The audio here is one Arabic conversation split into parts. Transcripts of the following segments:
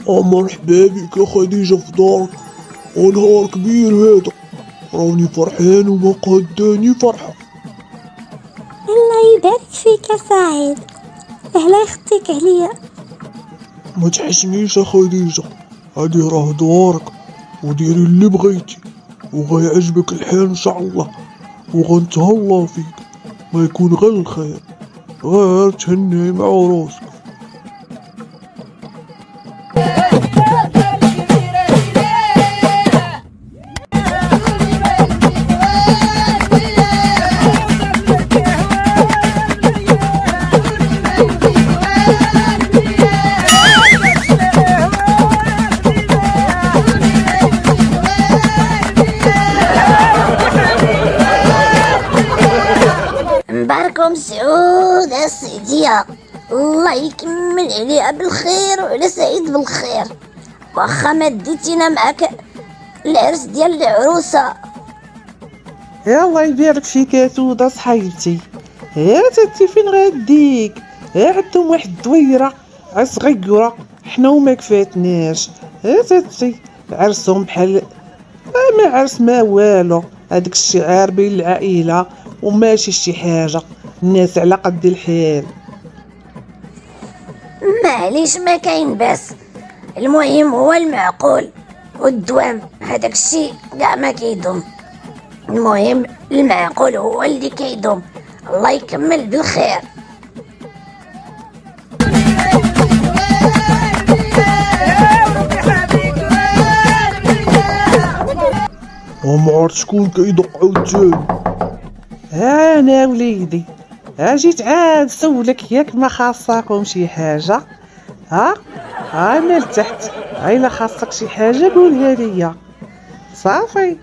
مرحبا بك يا خديجة في دارك، ونهار كبير هذا، راني فرحان وما قداني فرحة. الله يبارك فيك يا سعيد، الله يخطيك عليا. ما تحشميش يا خديجة، هادي راه دارك، وديري اللي بغيتي، وغيعجبك الحال ان شاء الله، وغنتهلا فيك، ما يكون غير الخير، غير تهني مع روسك. مباركم سعود يا سيدية، الله يكمل عليها بالخير وعلى سعيد بالخير. واخا ما ديتينا معاك العرس ديال العروسة. يا الله يبارك فيك يا سودة صحيبتي. يا تاتي فين غاديك؟ عندهم واحد الدويرة صغيرة حنا وما كفاتناش. يا تاتي عرسهم بحال ما عرس ما والو، هذاك الشعار بين العائلة وماشي شي حاجة، الناس على قد الحال. معليش ما كاين باس، المهم هو المعقول والدوام، هذاك الشيء كاع ما كيدوم. المهم المعقول هو اللي كيدوم، الله يكمل بالخير. وما عرفت شكون كيدق عاوتاني. انا وليدي جيت عاد سولك ياك ما خاصكم شي حاجة. انا لتحت، الا خاصك شي حاجة قولها ليا صافي.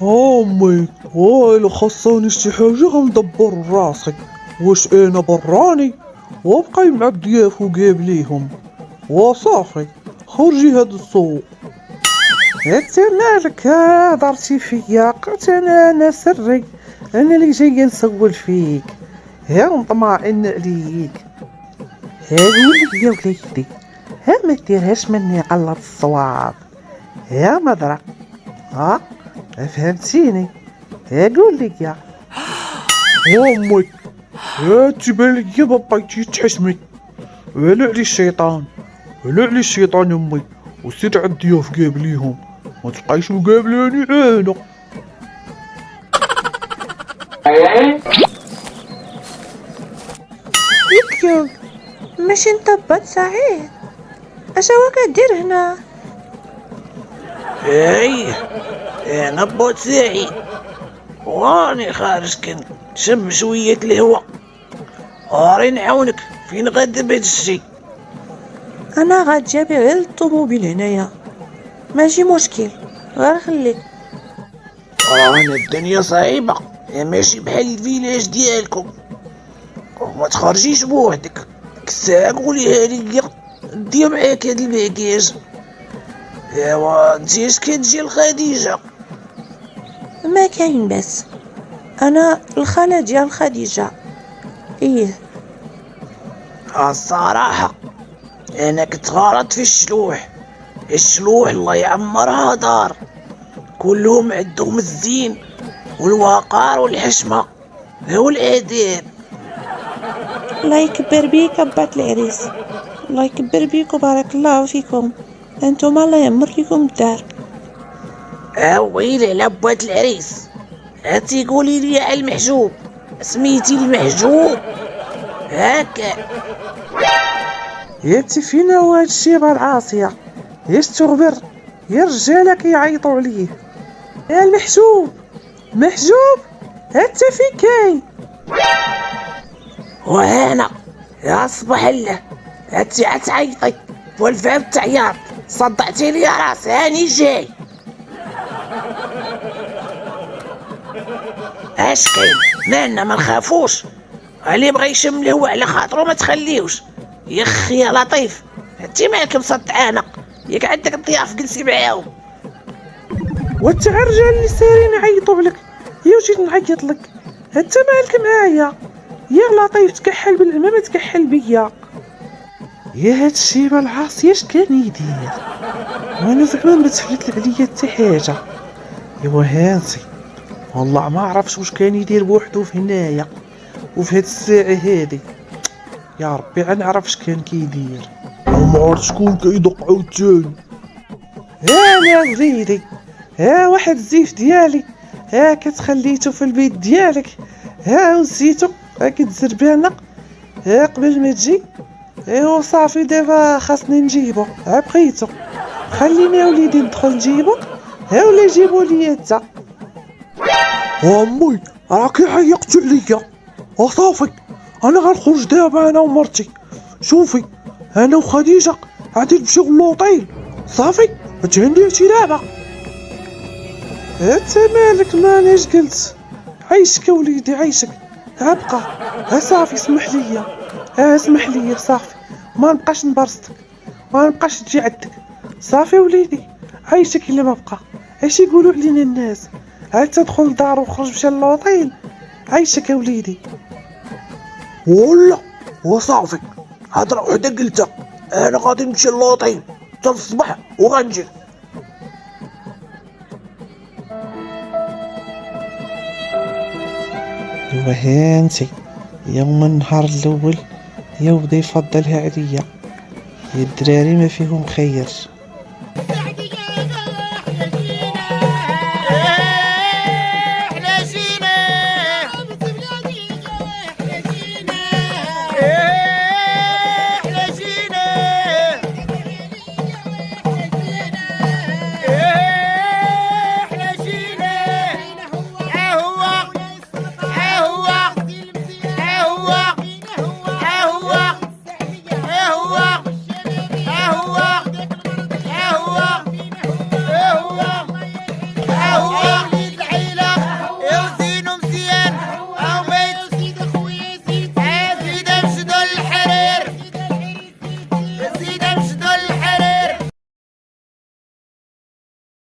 امي الا خاصاني شي حاجة غندبر راسي، واش انا براني وبقاي مع الضياف وقابليهم وصافي. خرجي هاد السوق. انت مالك هضرتي فيا؟ قلت انا سري، انا اللي جايه نسول فيك، نطمئن عليك. قولي يا وليدي، ما ديرهاش مني غلط الصواب، مضرة. فهمتيني؟ قولي يا امي تبان ليا ما بقيتي تحشمي. ولا علي الشيطان، ولا علي الشيطان امي، وسير عند الضيوف قابليهم، ما تبقايش مقابلاني انا. يكيو ماشي انت بات سعيد؟ اش هو كدير هنا؟ انا بوت سعيد، واني خارج كنت شم شوية الهوا، راني نعاونك فين غادا بهاد الشي. انا غاتجابي غير الطوموبيل هنايا، ماشي مشكل، غير خليك. رانا الدنيا صعيبة، ماشي بحال الفيلاج ديالكم، وما تخرجيش بوحدك. الساعة قوليها ليا ديا معاك هاد الباكاج. ايوا انتي اش كتجي لخديجة؟ ما كاين باس، انا الخالة ديال خديجة. الصراحة انا كنت غارت في الشلوح الله يعمرها دار، كلهم عندهم الزين والوقار والحشمة والآداب. الله يكبر بيك ابات العريس، الله يكبر بيك وبارك الله فيكم، انتم الله يعمر لكم الدار. ويلي على بوات العريس، هاتي قولي لي على المحجوب، سميتي المحجوب هكا. انت فين هو هاد الشيبة العاصية؟ يستغبر يا رجالة كيعيطوا عليه. يا المحجوب، محجوب انت فين كاين؟ وهنا يا صباح الله، هاتي عتعيطي والفهم التعياط، صدعتي لي راسي، هاني جاي. اش كاين؟ مالنا ما نخافوش، اللي بغى يشم الهوا على خاطرو ما تخليوش. يا اخي يا لطيف، انتي مالك مسطعانه؟ ياك عندك الضياف جلسي معاهم. وانت الرجال اللي سايرين يعيطوا لك، جيت نعيط لك، انت مالك معايا؟ يا لطيف تكحل بالماء ما تكحل بيا. يا هادشي ما العاصياش كان يدير، وانا زعما ما تفلت عليا حتى حاجه. ايوا هانتي والله ما عرفتش واش كان يدير بوحدو في هنايا وفي هاد الساعه هادي. يا ربي غنعرف اش كان كيدير. وما عرفت شكون كيدق عاوتاني. انا وليدي، ها واحد الزيف ديالي، ها كتخليتو في البيت ديالك، ها وزيتو، ها كتزربانا، ها قبل ما تجي. ايوا صافي دابا خاصني نجيبو، ها بقيتو خليني يا وليدي ندخل نجيبو، ها ولا جيبو ليا انت. امي راكي عيقتي عليا. صافي انا غنخرج دابا انا ومرتي. شوفي انا وخديجه غادي نمشيو للوطيل. صافي ما تهنيتي دابا. انت مالك مانيش قلت عيشك وليدي عيشك. ها بقى، ها صافي اسمح ليا، ها اسمح ليا صافي، ما نبقاش نبرستك، ما نبقاش تجي عندك. صافي وليدي عيشك الا ما بقى. اش يقولوا علينا الناس؟ ها تدخل لدار وخرج مشى للوطيل. عيشك يا وليدي. ولا وصافي هضره وحده قلتها، انا غادي نمشي للوطيل حتى الصباح وغنجي. ايوا هانتي يوم النهار الاول يا بدا يفضلها عليا. يا الدراري ما فيهم خير.